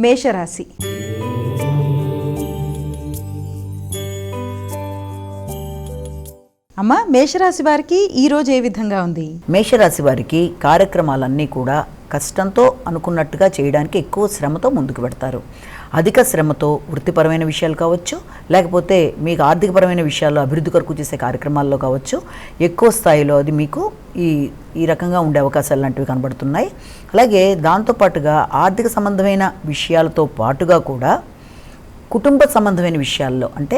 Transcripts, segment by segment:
మేషరాశి. అమ్మ, మేషరాశి వారికి ఈ రోజు ఏ విధంగా ఉంది? మేషరాశి వారికి కార్యక్రమాలన్నీ కూడా కష్టంతో అనుకున్నట్టుగా చేయడానికి ఎక్కువ శ్రమతో ముందుకు పెడతారు. అధిక శ్రమతో వృత్తిపరమైన విషయాలు కావచ్చు, లేకపోతే మీకు ఆర్థికపరమైన విషయాల్లో అభివృద్ధి కొరకు చేసే కార్యక్రమాల్లో కావచ్చు, ఎక్కువ స్థాయిలో అది మీకు ఈ రకంగా ఉండే అవకాశాలు లాంటివి కనబడుతున్నాయి. అలాగే దాంతోపాటుగా ఆర్థిక సంబంధమైన విషయాలతో పాటుగా కూడా కుటుంబ సంబంధమైన విషయాల్లో, అంటే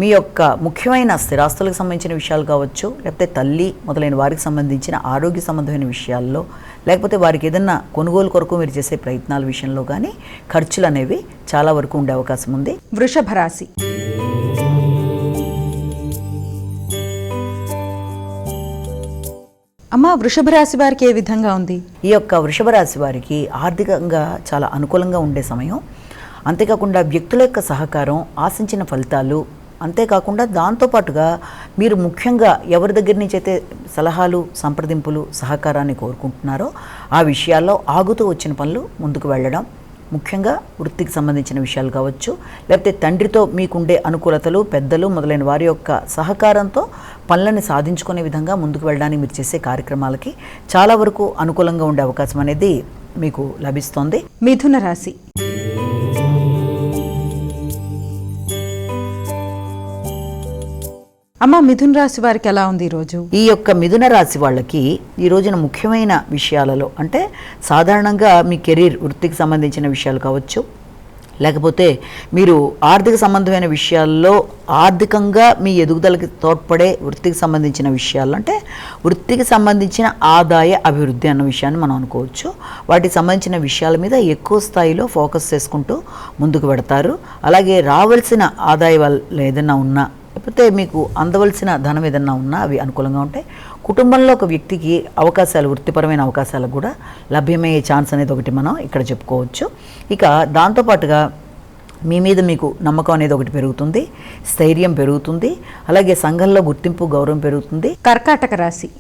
మీ యొక్క ముఖ్యమైన స్థిరాస్తులకు సంబంధించిన విషయాలు కావచ్చు, లేకపోతే తల్లి మొదలైన వారికి సంబంధించిన ఆరోగ్య సంబంధమైన విషయాల్లో, లేకపోతే వారికి ఏదన్నా కొనుగోలు కొరకు మీరు చేసే ప్రయత్నాల విషయంలో కానీ ఖర్చులు అనేవి చాలా వరకు ఉండే అవకాశం ఉంది. వృషభ రాశి. అమ్మ, వృషభ రాశి వారికి ఏ విధంగా ఉంది? ఈ యొక్క వృషభ రాశి వారికి ఆర్థికంగా చాలా అనుకూలంగా ఉండే సమయం. అంతేకాకుండా వ్యక్తుల యొక్క సహకారం, ఆశించిన ఫలితాలు, అంతేకాకుండా దాంతోపాటుగా మీరు ముఖ్యంగా ఎవరి దగ్గర నుంచి అయితే సలహాలు, సంప్రదింపులు, సహకారాన్ని కోరుకుంటున్నారో ఆ విషయాల్లో ఆగుతూ వచ్చిన పనులు ముందుకు వెళ్ళడం, ముఖ్యంగా వృత్తికి సంబంధించిన విషయాలు కావచ్చు, లేకపోతే తండ్రితో మీకుండే అనుకూలతలు, పెద్దలు మొదలైన వారి యొక్క సహకారంతో పనులను సాధించుకునే విధంగా ముందుకు వెళ్ళడానికి మీరు చేసే కార్యక్రమాలకి చాలా వరకు అనుకూలంగా ఉండే అవకాశం అనేది మీకు లభిస్తోంది. మిథున రాశి. అమ్మ, మిథున రాశి వారికి ఎలా ఉంది ఈరోజు? ఈ యొక్క మిథున రాశి వాళ్ళకి ఈ రోజున ముఖ్యమైన విషయాలలో, అంటే సాధారణంగా మీ కెరీర్, వృత్తికి సంబంధించిన విషయాలు కావచ్చు, లేకపోతే మీరు ఆర్థిక సంబంధమైన విషయాల్లో ఆర్థికంగా మీ ఎదుగుదలకి తోడ్పడే వృత్తికి సంబంధించిన విషయాలు, అంటే వృత్తికి సంబంధించిన ఆదాయ అభివృద్ధి అన్న విషయాన్ని మనం అనుకోవచ్చు. వాటికి సంబంధించిన విషయాల మీద ఎక్కువ స్థాయిలో ఫోకస్ చేసుకుంటూ ముందుకు పెడతారు. అలాగే రావాల్సిన ఆదాయ వల్ల ఏదైనా ఉన్నా, లేకపోతే మీకు అందవలసిన ధనం ఏదన్నా ఉన్నా అవి అనుకూలంగా ఉంటాయి. కుటుంబంలో ఒక వ్యక్తికి అవకాశాలు, వృత్తిపరమైన అవకాశాలకు కూడా లభ్యమయ్యే ఛాన్స్ అనేది ఒకటి మనం ఇక్కడ చెప్పుకోవచ్చు. ఇక దాంతోపాటుగా మీ మీద మీకు నమ్మకం అనేది ఒకటి పెరుగుతుంది, స్థైర్యం పెరుగుతుంది, అలాగే సంఘంలో గుర్తింపు, గౌరవం పెరుగుతుంది. కర్కాటక రాశి.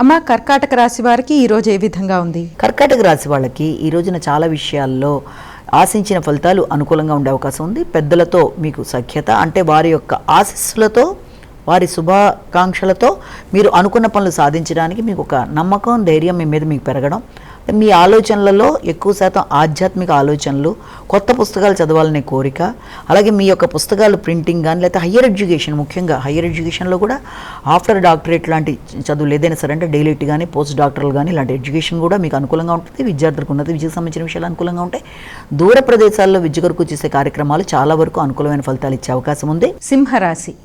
అమ్మ, కర్కాటక రాశి వారికి ఈరోజు ఏ విధంగా ఉంది? కర్కాటక రాశి వాళ్ళకి ఈ రోజున చాలా విషయాల్లో ఆశించిన ఫలితాలు అనుకూలంగా ఉండే అవకాశం ఉంది. పెద్దలతో మీకు సఖ్యత, అంటే వారి యొక్క ఆశీస్సులతో, వారి శుభాకాంక్షలతో మీరు అనుకున్న పనులు సాధించడానికి మీకు ఒక నమ్మకం, ధైర్యం మీ మీద మీకు పెరగడం, మీ ఆలోచనలలో ఎక్కువ శాతం ఆధ్యాత్మిక ఆలోచనలు, కొత్త పుస్తకాలు చదవాలనే కోరిక, అలాగే మీ యొక్క పుస్తకాలు ప్రింటింగ్ కానీ, లేకపోతే హయ్యర్ ఎడ్యుకేషన్, ముఖ్యంగా హయ్యర్ ఎడ్యుకేషన్లో కూడా ఆఫ్టర్ డాక్టరేట్ లాంటి చదువులు ఏదైనా సరే, అంటే డైలీట్ కానీ, పోస్ట్ డాక్టరల్ కానీ ఇలాంటి ఎడ్యుకేషన్ కూడా మీకు అనుకూలంగా ఉంటుంది. విద్యార్థులకు ఉన్నత విద్యకు సంబంధించిన విషయాలు అనుకూలంగా ఉంటాయి. దూర ప్రదేశాల్లో విద్య కొరకు చేసే కార్యక్రమాలు చాలా వరకు అనుకూలమైన ఫలితాలు ఇచ్చే అవకాశం ఉంది. సింహరాశి.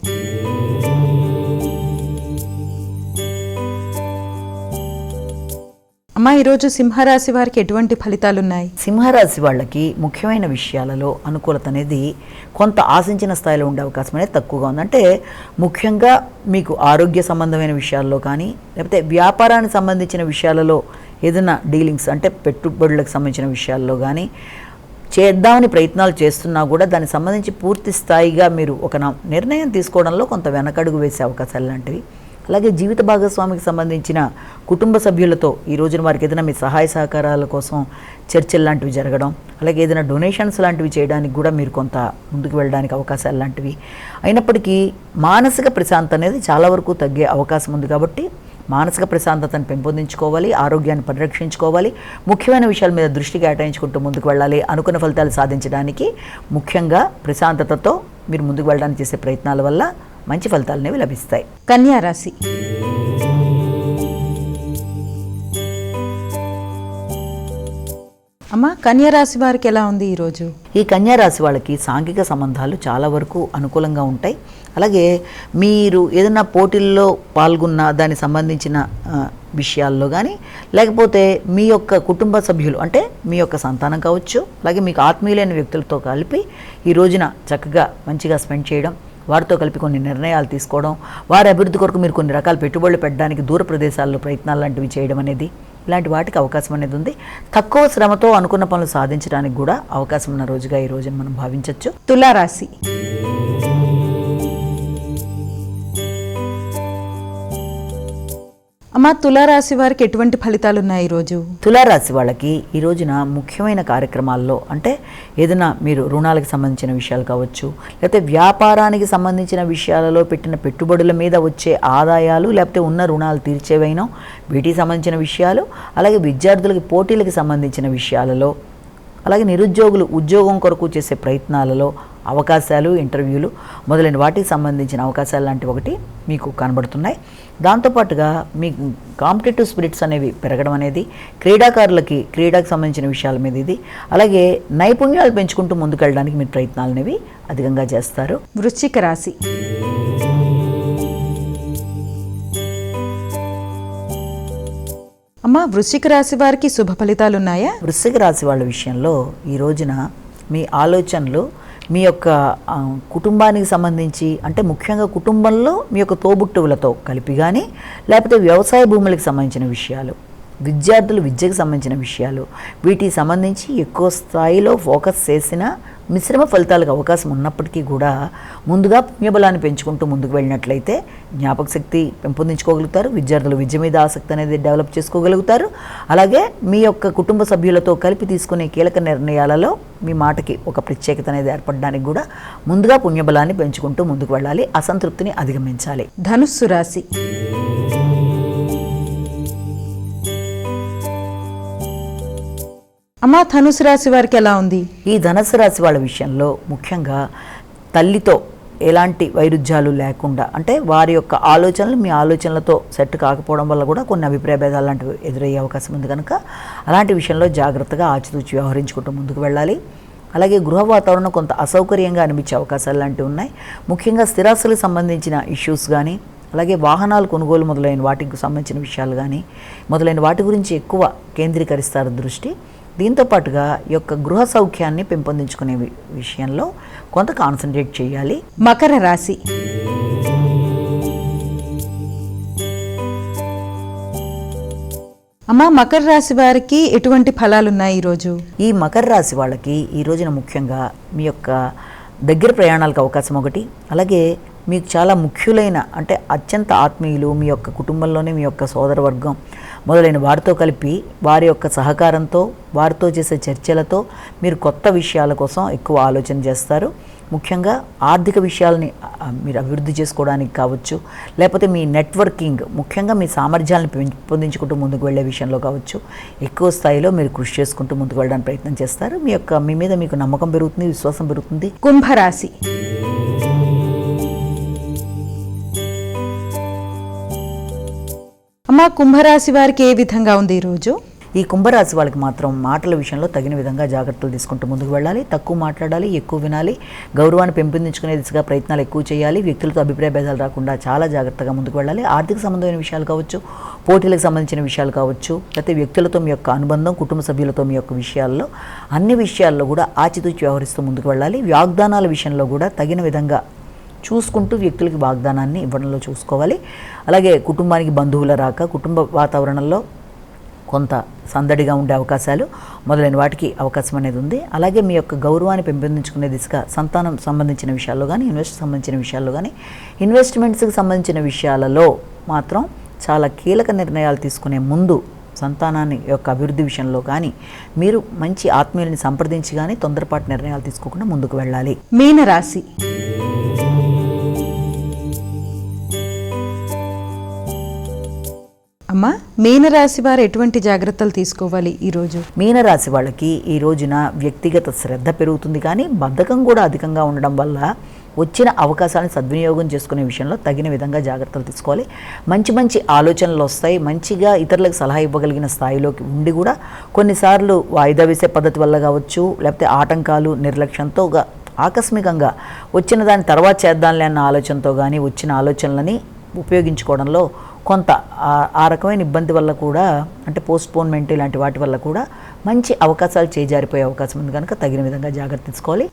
అమ్మ, ఈరోజు సింహరాశి వారికి ఎటువంటి ఫలితాలు ఉన్నాయి? సింహరాశి వాళ్ళకి ముఖ్యమైన విషయాలలో అనుకూలత అనేది కొంత ఆశించిన స్థాయిలో ఉండే అవకాశం అనేది తక్కువగా ఉంది. అంటే ముఖ్యంగా మీకు ఆరోగ్య సంబంధమైన విషయాల్లో కానీ, లేకపోతే వ్యాపారానికి సంబంధించిన విషయాలలో ఏదైనా డీలింగ్స్, అంటే పెట్టుబడులకు సంబంధించిన విషయాల్లో కానీ చేద్దామని ప్రయత్నాలు చేస్తున్నా కూడా దానికి సంబంధించి పూర్తి స్థాయిగా మీరు ఒక నిర్ణయం తీసుకోవడంలో కొంత వెనకడుగు వేసే అవకాశాలు లాంటివి. అలాగే జీవిత భాగస్వామికి సంబంధించిన కుటుంబ సభ్యులతో ఈ రోజున వారికి ఏదైనా మీ సహాయ సహకారాల కోసం చర్చలు లాంటివి జరగడం, అలాగే ఏదైనా డొనేషన్స్ లాంటివి చేయడానికి కూడా మీరు కొంత ముందుకు వెళ్ళడానికి అవకాశాలు లాంటివి. అయినప్పటికీ మానసిక ప్రశాంతత అనేది చాలా వరకు తగ్గే అవకాశం ఉంది. కాబట్టి మానసిక ప్రశాంతతను పెంపొందించుకోవాలి, ఆరోగ్యాన్ని పరిరక్షించుకోవాలి, ముఖ్యమైన విషయాల మీద దృష్టి కేటాయించుకుంటూ ముందుకు వెళ్ళాలి. అనుకున్న ఫలితాలు సాధించడానికి ముఖ్యంగా ప్రశాంతతతో మీరు ముందుకు వెళ్ళడానికి చేసే ప్రయత్నాల వల్ల మంచి ఫలితాలు అనేవి లభిస్తాయి. కన్యా రాశి. అమ్మ, కన్యా రాశి వారికి ఎలా ఉంది ఈరోజు? ఈ కన్యా రాశి వాళ్ళకి సాంఘిక సంబంధాలు చాలా వరకు అనుకూలంగా ఉంటాయి. అలాగే మీరు ఏదైనా పోటీల్లో పాల్గొన్న దానికి సంబంధించిన విషయాల్లో కానీ, లేకపోతే మీ యొక్క కుటుంబ సభ్యులు, అంటే మీ యొక్క సంతానం కావచ్చు, అలాగే మీకు ఆత్మీయులైన వ్యక్తులతో కలిపి ఈ రోజున చక్కగా మంచిగా స్పెండ్ చేయడం, వారితో కలిపి కొన్ని నిర్ణయాలు తీసుకోవడం, వారి అభివృద్ధి కొరకు మీరు కొన్ని రకాల పెట్టుబడులు పెట్టడానికి దూర ప్రదేశాల్లో ప్రయత్నాలు లాంటివి చేయడం అనేది, ఇలాంటి వాటికి అవకాశం అనేది ఉంది. తక్కువ శ్రమతో అనుకున్న పనులు సాధించడానికి కూడా అవకాశం ఉన్న రోజుగా ఈ రోజున మనం భావించవచ్చు. తులారాశి. అమ్మ తులారాశి వారికి ఎటువంటి ఫలితాలు ఉన్నాయి ఈరోజు? తులారాశి వాళ్ళకి ఈ రోజున ముఖ్యమైన కార్యక్రమాల్లో అంటే ఏదైనా మీరు రుణాలకు సంబంధించిన విషయాలు కావచ్చు, లేకపోతే వ్యాపారానికి సంబంధించిన విషయాలలో పెట్టిన పెట్టుబడుల మీద వచ్చే ఆదాయాలు, లేకపోతే ఉన్న రుణాలు తీర్చేవైనా వీటికి సంబంధించిన విషయాలు, అలాగే విద్యార్థులకి పోటీలకు సంబంధించిన విషయాలలో, అలాగే నిరుద్యోగులు ఉద్యోగం కొరకు చేసే ప్రయత్నాలలో అవకాశాలు, ఇంటర్వ్యూలు మొదలైన వాటికి సంబంధించిన అవకాశాలు లాంటివి ఒకటి మీకు కనబడుతున్నాయి. దాంతోపాటుగా మీకు కాంపిటేటివ్ స్పిరిట్స్ అనేవి పెరగడం అనేది, క్రీడాకారులకి క్రీడకు సంబంధించిన విషయాల మీద ఇది, అలాగే నైపుణ్యాలు పెంచుకుంటూ ముందుకెళ్ళడానికి మీరు ప్రయత్నాలు అనేవి అధికంగా చేస్తారు. వృశ్చిక రాశి. అమ్మ వృశ్చిక రాశి వారికి శుభ ఫలితాలు ఉన్నాయా? వృశ్చిక రాశి వాళ్ళ విషయంలో ఈ రోజున మీ ఆలోచనలు మీ యొక్క కుటుంబానికి సంబంధించి, అంటే ముఖ్యంగా కుటుంబంలో మీ యొక్క తోబుట్టువులతో కలిపి కానీ, లేకపోతే వ్యవసాయ భూములకు సంబంధించిన విషయాలు, విద్యార్థులు విద్యకు సంబంధించిన విషయాలు, వీటికి సంబంధించి ఎక్కువ స్థాయిలో ఫోకస్ చేసిన మిశ్రమ ఫలితాలకు అవకాశం ఉన్నప్పటికీ కూడా ముందుగా పుణ్యబలాన్ని పెంచుకుంటూ ముందుకు వెళ్ళినట్లయితే జ్ఞాపక శక్తి పెంపొందించుకోగలుగుతారు, విద్యార్థులు విద్య మీద ఆసక్తి అనేది డెవలప్ చేసుకోగలుగుతారు. అలాగే మీ యొక్క కుటుంబ సభ్యులతో కలిపి తీసుకునే కీలక నిర్ణయాలలో మీ మాటకి ఒక ప్రత్యేకత అనేది ఏర్పడడానికి కూడా ముందుగా పుణ్యబలాన్ని పెంచుకుంటూ ముందుకు వెళ్ళాలి, అసంతృప్తిని అధిగమించాలి. ధనుస్సు రాశి. అమ్మ ధనుసు రాశి వారికి ఎలా ఉంది? ఈ ధనుసు రాశి వాళ్ళ విషయంలో ముఖ్యంగా తల్లితో ఎలాంటి వైరుధ్యాలు లేకుండా, అంటే వారి యొక్క ఆలోచనలు మీ ఆలోచనలతో సెట్ కాకపోవడం వల్ల కూడా కొన్ని అభిప్రాయ భేదాలు లాంటివి ఎదురయ్యే అవకాశం ఉంది కనుక అలాంటి విషయంలో జాగ్రత్తగా ఆచితూచి వ్యవహరించుకుంటూ ముందుకు వెళ్ళాలి. అలాగే గృహ వాతావరణం కొంత అసౌకర్యంగా అనిపించే అవకాశాలు లాంటివి ఉన్నాయి. ముఖ్యంగా స్థిరాస్తులకు సంబంధించిన ఇష్యూస్ కానీ, అలాగే వాహనాలు కొనుగోలు మొదలైన వాటికి సంబంధించిన విషయాలు కానీ మొదలైన వాటి గురించి ఎక్కువ కేంద్రీకరిస్తారు దృష్టి. దీంతోపాటుగా ఈ యొక్క గృహ సౌఖ్యాన్ని పెంపొందించుకునే విషయంలో కొంత కాన్సన్ట్రేట్ చేయాలి. మకర రాశి. అమ్మ మకర రాశి వారికి ఎటువంటి ఫలాలు ఉన్నాయి ఈరోజు? ఈ మకర రాశి వాళ్ళకి ఈ రోజున ముఖ్యంగా మీ యొక్క దగ్గర ప్రయాణాలకు అవకాశం ఒకటి, అలాగే మీకు చాలా ముఖ్యులైన, అంటే అత్యంత ఆత్మీయులు, మీ యొక్క కుటుంబంలోనే మీ యొక్క సోదరవర్గం మొదలైన వారితో కలిపి వారి యొక్క సహకారంతో, వారితో చేసే చర్చలతో మీరు కొత్త విషయాల కోసం ఎక్కువ ఆలోచన చేస్తారు. ముఖ్యంగా ఆర్థిక విషయాలని మీరు అభివృద్ధి చేసుకోవడానికి కావచ్చు, లేకపోతే మీ నెట్వర్కింగ్, ముఖ్యంగా మీ సామర్థ్యాలను పెంపొందించుకుంటూ ముందుకు వెళ్ళే విషయంలో కావచ్చు, ఎక్కువ స్థాయిలో మీరు కృషి చేసుకుంటూ ముందుకు వెళ్ళడానికి ప్రయత్నం చేస్తారు. మీ మీద మీకు నమ్మకం పెరుగుతుంది, విశ్వాసం పెరుగుతుంది. కుంభరాశి. అమ్మ కుంభరాశి వారికి ఏ విధంగా ఉంది ఈరోజు? ఈ కుంభరాశి వాళ్ళకి మాత్రం మాటల విషయంలో తగిన విధంగా జాగ్రత్తలు తీసుకుంటూ ముందుకు వెళ్ళాలి, తక్కువ మాట్లాడాలి, ఎక్కువ వినాలి, గౌరవాన్ని పెంపొందించుకునే దిశగా ప్రయత్నాలు ఎక్కువ చేయాలి, వ్యక్తులతో అభిప్రాయ భేదాలు రాకుండా చాలా జాగ్రత్తగా ముందుకు వెళ్ళాలి. ఆర్థిక సంబంధమైన విషయాలు కావచ్చు, పోటీలకు సంబంధించిన విషయాలు కావచ్చు, లేకపోతే వ్యక్తులతో మీ యొక్క అనుబంధం, కుటుంబ సభ్యులతో మీ యొక్క విషయాల్లో, అన్ని విషయాల్లో కూడా ఆచితూచి వ్యవహరిస్తూ ముందుకు వెళ్ళాలి. వాగ్దానాల విషయంలో కూడా తగిన విధంగా చూసుకుంటూ వ్యక్తులకి వాగ్దానాన్ని ఇవ్వడంలో చూసుకోవాలి. అలాగే కుటుంబానికి బంధువుల రాక, కుటుంబ వాతావరణంలో కొంత సందడిగా ఉండే అవకాశాలు మొదలైన వాటికి అవకాశం అనేది ఉంది. అలాగే మీ యొక్క గౌరవాన్ని పెంపొందించుకునే దిశగా సంతానం సంబంధించిన విషయాల్లో కానీ, సంబంధించిన విషయాల్లో కానీ, ఇన్వెస్ట్మెంట్స్కి సంబంధించిన విషయాలలో మాత్రం చాలా కీలక నిర్ణయాలు తీసుకునే ముందు సంతానాన్ని యొక్క అభివృద్ధి విషయంలో కానీ మీరు మంచి ఆత్మీయుల్ని సంప్రదించి కానీ తొందరపాటు నిర్ణయాలు తీసుకోకుండా ముందుకు వెళ్ళాలి. మీనరాశి. అమ్మ మీనరాశి వారు ఎటువంటి జాగ్రత్తలు తీసుకోవాలి ఈరోజు? మీనరాశి వాళ్ళకి ఈ రోజున వ్యక్తిగత శ్రద్ధ పెరుగుతుంది, కానీ బద్ధకం కూడా అధికంగా ఉండడం వల్ల వచ్చిన అవకాశాలను సద్వినియోగం చేసుకునే విషయంలో తగిన విధంగా జాగ్రత్తలు తీసుకోవాలి. మంచి మంచి ఆలోచనలు వస్తాయి, మంచిగా ఇతరులకు సలహా ఇవ్వగలిగిన స్థాయిలోకి ఉండి కూడా కొన్నిసార్లు వాయిదా వేసే పద్ధతి వల్ల కావచ్చు, లేకపోతే ఆటంకాలు, నిర్లక్ష్యంతో ఆకస్మికంగా వచ్చిన దాని తర్వాత చేద్దాంలే అన్న ఆలోచనతో కానీ వచ్చిన ఆలోచనలని ఉపయోగించుకోవడంలో కొంత ఆ రకమైన ఇబ్బంది వల్ల కూడా, అంటే పోస్ట్పోన్మెంట్ ఇలాంటి వాటి వల్ల కూడా మంచి అవకాశాలు చేజారిపోయే అవకాశం ఉంది కనుక తగిన విధంగా జాగ్రత్త తీసుకోవాలి.